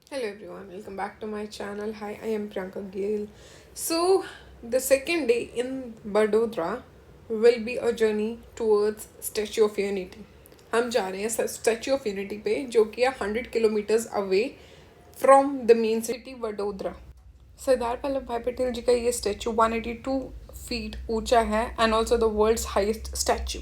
Hello everyone, welcome back to my channel. Hi, I am Priyanka Gill. So, the second day in Vadodara will be a journey towards Statue of Unity. हम जा रहे हैं statue of unity पे जो कि है 100 kilometres away from the main city Vadodara. Sardar Vallabhbhai Patel जी का ये स्टैचू 182 फीट ऊंचा है and also the world's highest statue.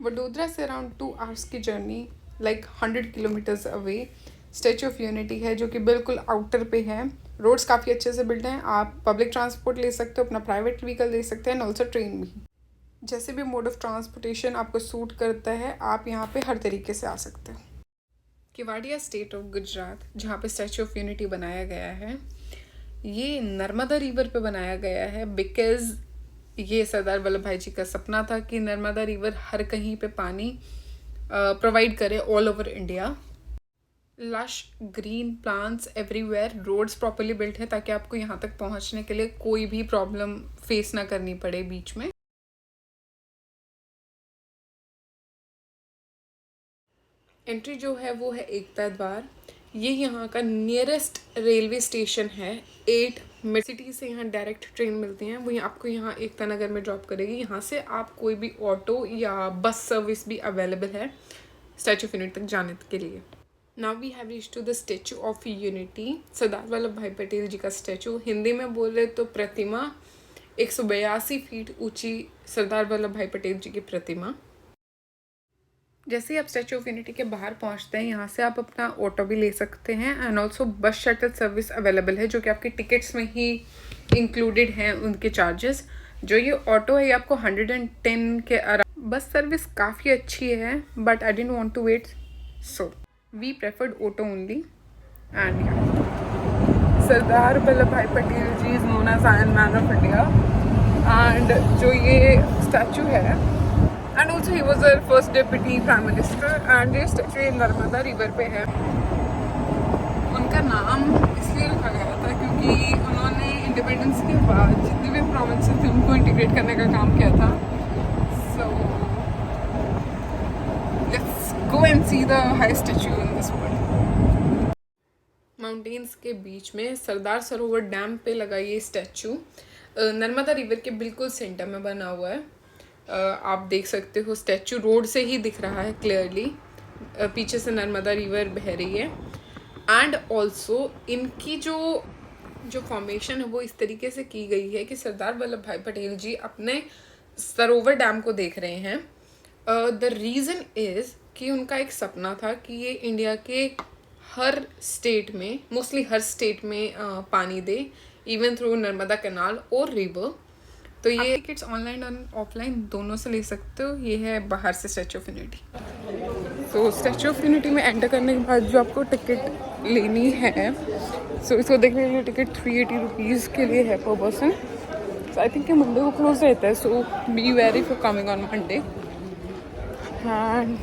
Vadodara से अराउंड 2 आवर्स की journey, like 100 kilometres away Statue of Unity है जो कि बिल्कुल आउटर पे है। रोड्स काफ़ी अच्छे से बिल्ड हैं, आप पब्लिक ट्रांसपोर्ट ले सकते हो, अपना प्राइवेट व्हीकल ले सकते हैं एंड ऑल्सो ट्रेन भी। जैसे भी मोड ऑफ ट्रांसपोर्टेशन आपको सूट करता है आप यहाँ पे हर तरीके से आ सकते हो। केवाड़िया स्टेट ऑफ गुजरात जहाँ पे स्टैचू ऑफ यूनिटी बनाया गया है, ये नर्मदा रिवर पे बनाया गया है बिकॉज ये सरदार वल्लभ भाई जी का सपना था कि नर्मदा रिवर हर कहीं पे पानी प्रोवाइड करे all over India. Lush green plants everywhere, roads properly built है ताकि आपको यहाँ तक पहुँचने के लिए कोई भी प्रॉब्लम फेस ना करनी पड़े बीच में। एंट्री जो है वो है एकता द्वार। ये यहाँ का नियरेस्ट रेलवे स्टेशन है। 8 मिड सिटी से यहाँ डायरेक्ट ट्रेन मिलती हैं, वो आपको यहाँ एकता नगर में ड्रॉप करेगी। यहाँ से आप कोई भी ऑटो या बस सर्विस भी अवेलेबल है स्टैचू ऑफ यूनिटी तक जाने के लिए। Now we have reach to the Statue of Unity, Sardar Vallabhbhai Patel जी का स्टैचू। हिंदी में बोले तो प्रतिमा, 182 फीट ऊंची सरदार वल्लभ भाई पटेल जी की प्रतिमा। जैसे ही आप स्टैचू ऑफ यूनिटी के बाहर पहुंचते हैं, यहाँ से आप अपना ऑटो भी ले सकते हैं एंड ऑल्सो बस शटल सर्विस अवेलेबल है जो कि आपके टिकट्स में ही इंक्लूडेड हैं उनके चार्जेस। जो ये ऑटो है ये आपको 110 के अराउंड। बस सर्विस काफ़ी अच्छी है but I don't want to wait, so we preferred auto only. And Sardar Vallabhbhai Patel ji is known as iron man of India. And जो ये स्टैचू है and also he was the first deputy prime minister. एंड ये statue Narmada river पे है। उनका नाम इसलिए रखा गया था क्योंकि उन्होंने इंडिपेंडेंस के बाद जितनी भी प्रोविंसेस थे उनको इंटीग्रेट करने का काम किया था। So let's go and see the high statue in this world. Mountains के बीच में सरदार सरोवर डैम पे लगा ये स्टैचू नर्मदा रिवर के बिल्कुल सेंटर में बना हुआ है। आप देख सकते हो स्टैचू रोड से ही दिख रहा है क्लियरली, पीछे से नर्मदा रिवर बह रही है। एंड ऑल्सो इनकी जो फॉर्मेशन है वो इस तरीके से की गई है कि सरदार वल्लभ भाई पटेल जी अपने सरोवर डैम को देख रहे हैं। द रीज़न इज़ कि उनका एक सपना था कि ये इंडिया के हर स्टेट में, मोस्टली हर स्टेट में पानी दे, इवन थ्रू नर्मदा कैनाल और रिवर। तो ये टिकट्स ऑनलाइन और ऑफलाइन दोनों से ले सकते हो। ये है बाहर से स्टैचू ऑफ यूनिटी। तो स्टैचू ऑफ यूनिटी में एंटर करने के बाद जो आपको टिकट लेनी है, सो इसको देखने के लिए टिकट 380 रुपीज़ के लिए है पर person. So I think Monday को क्लोज रहता है, so be very for coming on Monday. And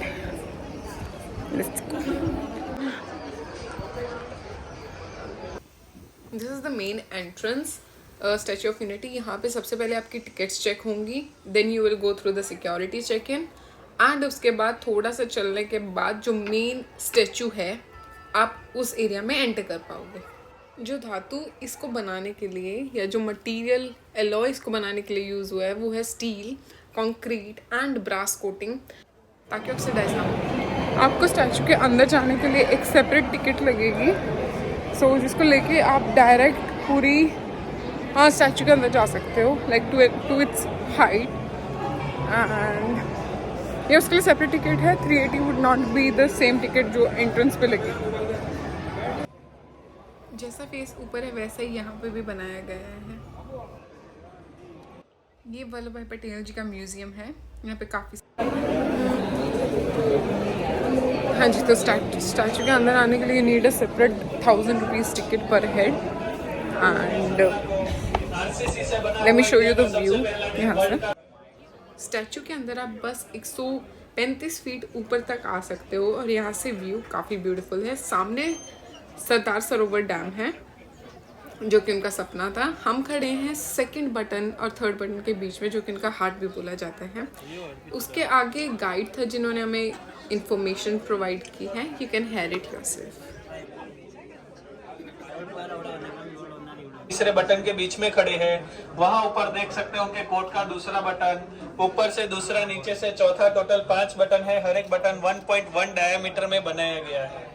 this is the main entrance Statue of Unity. यहाँ पे सबसे पहले आपकी टिकट्स चेक होंगी, then you will go through the security check in and उसके बाद थोड़ा सा चलने के बाद जो मेन स्टैचू है आप उस एरिया में एंटर कर पाओगे। जो धातु इसको बनाने के लिए या जो मटेरियल एलॉय इसको बनाने के लिए यूज़ हुआ है वो है steel, concrete and brass coating, ताकि ऑक्सीडाइज ना हो। आपको स्टैचू के अंदर जाने के लिए एक सेपरेट टिकट लगेगी, सो जिसको लेके आप डायरेक्ट पूरी स्टैचू के अंदर जा सकते हो, like to its height. And ये उसके लिए सेपरेट टिकट है। 380 would not be the same ticket जो एंट्रेंस पे लगेगी। जैसा फेस ऊपर है वैसा ही यहाँ पे भी बनाया गया है। ये वल्लभ भाई पटेल जी का म्यूजियम है, यहाँ पे काफ़ी। हाँ जी, तो स्टैचू के अंदर आने के लिए need a separate 1000 rupees ticket per head. And let me show you the view. यहाँ से स्टैचू के अंदर आप बस 135 फीट ऊपर तक आ सकते हो और यहाँ से व्यू काफ़ी ब्यूटीफुल है। सामने सरदार सरोवर डैम है जो कि उनका सपना था। हम खड़े हैं सेकंड बटन और थर्ड बटन के बीच में, जो कि उनका हार्ट भी बोला जाता है। उसके आगे गाइड था जिन्होंने हमें इंफॉर्मेशन प्रोवाइड की है, you can here it yourself. तीसरे बटन के बीच में खड़े हैं। वहां ऊपर देख सकते हैं उनके कोट का दूसरा बटन, ऊपर से दूसरा, नीचे से चौथा। टोटल 5 बटन है। हर एक बटन 1.1 डायमीटर में बनाया गया है।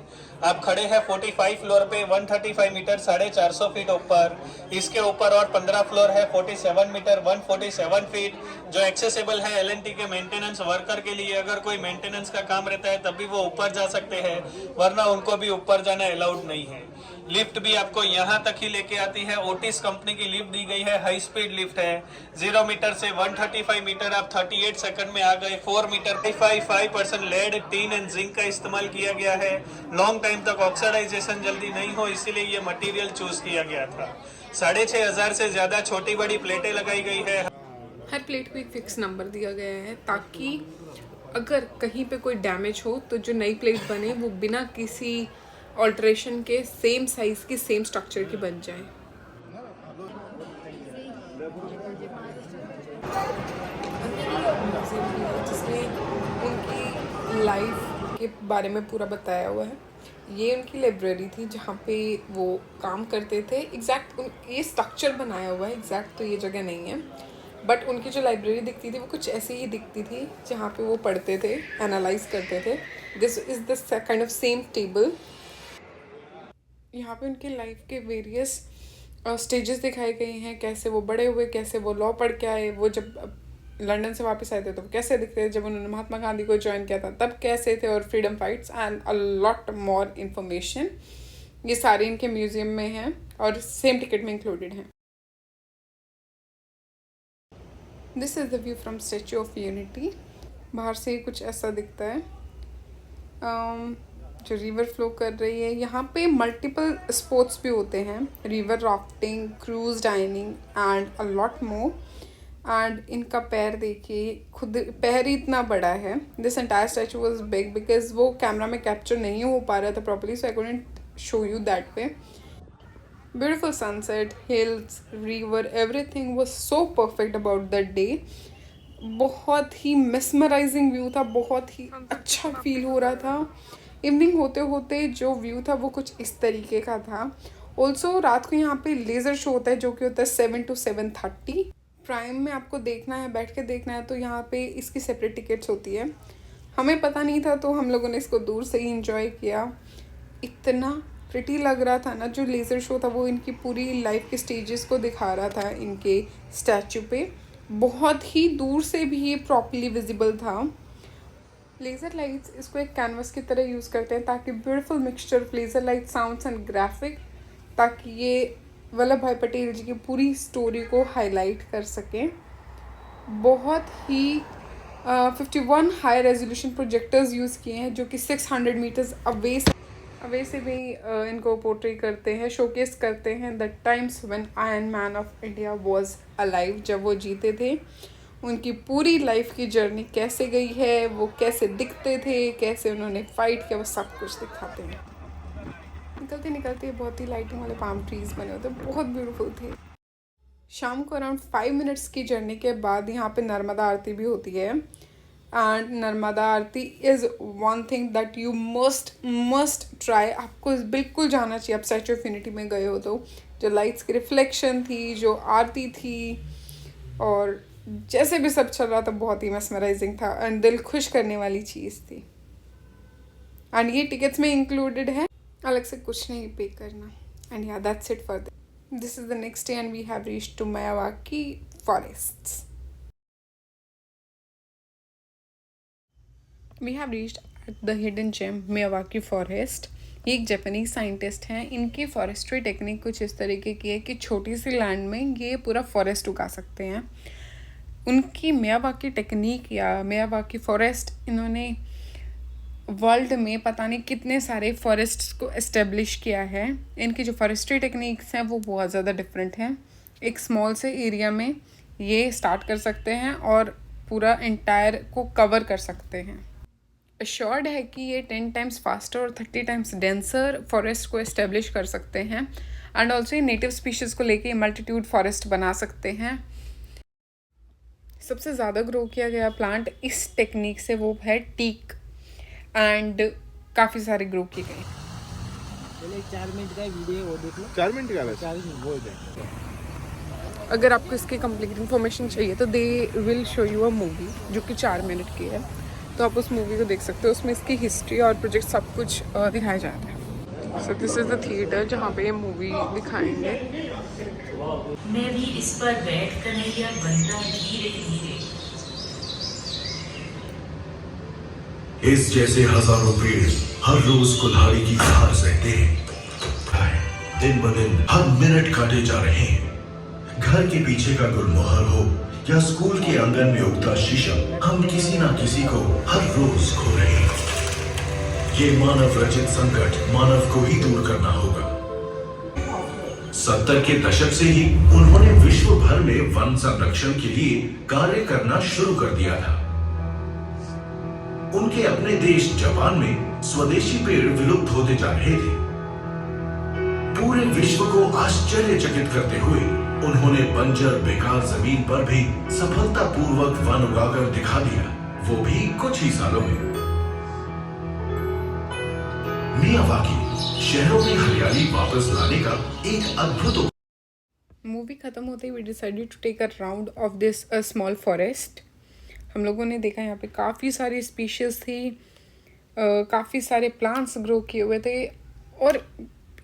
आप खड़े हैं 45 फ्लोर पे, 135 मीटर 450 फीट ऊपर। इसके ऊपर और 15 फ्लोर है, 47 मीटर 147 फीट, जो एक्सेसिबल है एलएनटी के मेंटेनेंस वर्कर के लिए। अगर कोई मेंटेनेंस का काम रहता है तभी वो ऊपर जा सकते हैं, वरना उनको भी ऊपर जाना अलाउड नहीं है। लिफ्ट भी आपको यहाँ तक ही लेके आती है। ओटिस कंपनी की लिफ्ट दी गई है, हाई स्पीड लिफ्ट है। 0 मीटर से 135 मीटर आप 38 सेकंड में आ गए। 4 metre 5% lead, tin and zinc का इस्तेमाल किया गया है। लॉन्ग टाइम तक ऑक्सीडाइजेशन जल्दी नहीं हो, इसीलिए ये मटेरियल चूज किया गया था। 6500 से ज्यादा छोटी बड़ी प्लेटें लगाई गई है। हर प्लेट को एक फिक्स नंबर दिया गया है ताकि अगर कहीं पे कोई डैमेज हो तो जो नई प्लेट बने वो बिना किसी ऑल्ट्रेशन के सेम साइज़ की, सेम स्ट्रक्चर की बन जाए। जिसमें उनकी लाइफ के बारे में पूरा बताया हुआ है। ये उनकी लाइब्रेरी थी जहाँ पे वो काम करते थे। ये स्ट्रक्चर बनाया हुआ है, एग्जैक्ट तो ये जगह नहीं है, बट उनकी जो लाइब्रेरी दिखती थी वो कुछ ऐसी ही दिखती थी जहाँ पे वो पढ़ते थे, एनालाइज करते थे। This is the kind of same table. यहाँ पे उनकी लाइफ के वेरियस स्टेजेस दिखाए गए हैं, कैसे वो बड़े हुए, कैसे वो लॉ पढ़ के आए, वो जब लंदन से वापस आए थे तो कैसे दिखते थे, जब उन्होंने महात्मा गांधी को ज्वाइन किया था तब कैसे थे, और freedom fights and a lot more information. ये सारे इनके म्यूजियम में हैं और सेम टिकट में इंक्लूडेड हैं। This is the view from statue of unity. बाहर से कुछ ऐसा दिखता है। जो रिवर फ्लो कर रही है, यहाँ पे मल्टीपल स्पोर्ट्स भी होते हैं, river rafting, cruise dining and a lot more. And इनका पैर देखिए, खुद पैर ही इतना बड़ा है। This entire statue was big because वो कैमरा में कैप्चर नहीं हो पा रहा था properly, so I couldn't show you that way. Beautiful sunset, hills, river, everything was so perfect about that day. बहुत ही मेस्मराइजिंग व्यू था, बहुत ही अच्छा फील हो रहा था। इवनिंग होते होते जो व्यू था वो कुछ इस तरीके का था। ऑल्सो रात को यहाँ पे लेज़र शो होता है जो कि होता है 7 to 7:30। प्राइम में आपको देखना है, बैठ के देखना है, तो यहाँ पे इसकी सेपरेट टिकट्स होती है। हमें पता नहीं था तो हम लोगों ने इसको दूर से ही इंजॉय किया। इतना प्रिटी लग रहा था ना, जो लेज़र शो था वो इनकी पूरी लाइफ के स्टेजेस को दिखा रहा था इनके स्टैचू पे। बहुत ही दूर से भी ये प्रॉपरली विजिबल था। लेज़र लाइट्स इसको एक कैनवस की तरह यूज़ करते हैं ताकि beautiful mixture of laser light, sounds and graphic, ताकि ये वल्लभ भाई पटेल जी की पूरी स्टोरी को हाईलाइट कर सकें। बहुत ही 51 हाई रेजोल्यूशन प्रोजेक्टर्स यूज़ किए हैं जो कि 600 मीटर्स अवे से भी इनको पोर्ट्रे करते हैं, शोकेस करते हैं the times when iron man of India was alive, जब वो जीते थे। उनकी पूरी लाइफ की जर्नी कैसे गई है, वो कैसे दिखते थे, कैसे उन्होंने फाइट किया, वो सब कुछ दिखाते हैं। निकलते निकलते बहुत ही लाइटिंग वाले पाम ट्रीज़ बने होते, बहुत ब्यूटीफुल थे। शाम को अराउंड 5 मिनट्स की जर्नी के बाद यहाँ पे नर्मदा आरती भी होती है। And Narmada Aarti is one thing that you must try. आपको बिल्कुल जाना चाहिए, आप स्टैचू ऑफ यूनिटी में गए हो तो। जो लाइट्स की रिफ्लेक्शन थी, जो आरती थी, और जैसे भी सब चल रहा था, बहुत ही मेस्मराइजिंग था एंड दिल खुश करने वाली चीज़ थी। एंड ये टिकट्स में इंक्लूडेड है, अलग से कुछ नहीं पे करना। एंड या that's it for this is the next day and we have reached to Miyawaki forests. We have reached at the hidden gem Miyawaki forest. ये एक जापानीज साइंटिस्ट हैं। इनकी फॉरेस्ट्री टेक्निक कुछ इस तरीके की है कि छोटी सी लैंड में ये पूरा फॉरेस्ट उगा सकते हैं। उनकी मियावाकी टेक्निक या मियावाकी फॉरेस्ट, इन्होंने वर्ल्ड में पता नहीं कितने सारे फॉरेस्ट्स को एस्टेब्लिश किया है। इनकी जो फॉरेस्ट्री टेक्निक्स हैं वो बहुत ज़्यादा डिफरेंट हैं। एक स्मॉल से एरिया में ये स्टार्ट कर सकते हैं और पूरा इंटायर को कवर कर सकते हैं। अश्योर्ड है कि ये 10 टाइम्स फास्टर और 30 टाइम्स डेंसर फॉरेस्ट को एस्टेब्लिश कर सकते हैं। एंड ऑल्सो ये नेटिव स्पीशीज़ को लेके मल्टीट्यूड फॉरेस्ट बना सकते हैं। सबसे ज़्यादा ग्रो किया गया प्लांट इस टेक्निक से वो है टीक, एंड काफ़ी सारे ग्रो किए गए। पहले 4 मिनट का वीडियो वो देख लो, 4 मिनट का बस। 4 मिनट हो जाए। अगर आपको इसकी कंप्लीट इन्फॉर्मेशन चाहिए तो they will show you a movie जो कि 4 मिनट की है, तो आप उस मूवी को देख सकते हो। उसमें इसकी हिस्ट्री और प्रोजेक्ट सब कुछ दिखाया जाता है। So this is the theatre जहाँ पे ये मूवी दिखाएंगे। मैं भी इस पर बैठ कन्हैया बनता धीरे धीरे। इस जैसे हजारों पेड़ हर रोज कुल्हाड़ी की धार सहते हैं, दिन ब दिन हर मिनट काटे जा रहे हैं। घर के पीछे का गुलमोहर हो या स्कूल के आंगन में उगता शीशम, हम किसी ना किसी को हर रोज खो रहे हैं। ये मानव रचित संकट मानव को ही दूर करना होगा। 70 के दशक से ही उन्होंने विश्व भर में वन संरक्षण के लिए कार्य करना शुरू कर दिया था। उनके अपने देश जापान में स्वदेशी पेड़ विलुप्त होते जा रहे थे। पूरे विश्व को आश्चर्यचकित करते हुए उन्होंने बंजर बेकार जमीन पर भी सफलतापूर्वक वन उगाकर दिखा दिया, वो भी कुछ ही सालों में। मियावाकी शहरों में हरियाली वापस लाने का एक अद्भुत। मूवी ख़त्म होते ही we decided to take a round of this small forest. हम लोगों ने देखा यहाँ पे काफ़ी सारी स्पीशीज़ थी, काफ़ी सारे प्लांट्स ग्रो किए हुए थे, और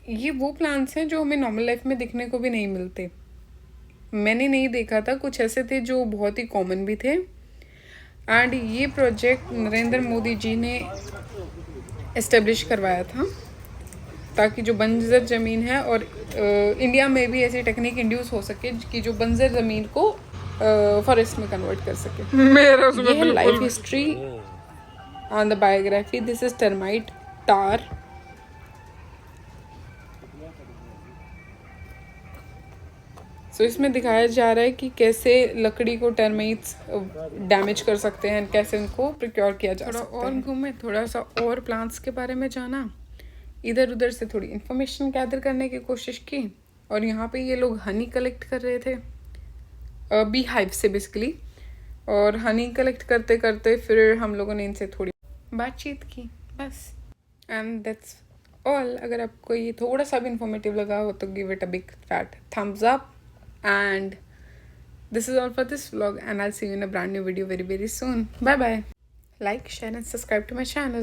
ये वो प्लांट्स हैं जो हमें नॉर्मल लाइफ में दिखने को भी नहीं मिलते। मैंने नहीं देखा था, कुछ ऐसे थे जो बहुत ही कॉमन भी थे। एंड ये प्रोजेक्ट नरेंद्र मोदी जी ने इस्टेब्लिश करवाया था ताकि जो बंजर ज़मीन है, और इंडिया में भी ऐसी टेक्निक इंड्यूस हो सके कि जो बंजर ज़मीन को फॉरेस्ट में कन्वर्ट कर सके। ये है life history on the biography. This is termite tar. So इसमें दिखाया जा रहा है कि कैसे लकड़ी को टर्माइट्स डैमेज कर सकते हैं, कैसे उनको प्रिक्योर किया जा सकता है। और घूमे, थोड़ा सा और प्लांट्स के बारे में जाना, इधर उधर से थोड़ी इन्फॉर्मेशन गैदर करने की कोशिश की। और यहाँ पे ये लोग हनी कलेक्ट कर रहे थे बी हाइव से बेसिकली, और हनी कलेक्ट करते करते फिर हम लोगों ने इनसे थोड़ी बातचीत की, बस। And that's all. अगर आपको ये थोड़ा सा भी इंफॉर्मेटिव लगा हो तो give it a big fat thumbs up, and this is all for this vlog, and I'll see you in a brand new video very soon. Bye bye. Like, share and subscribe to my channel.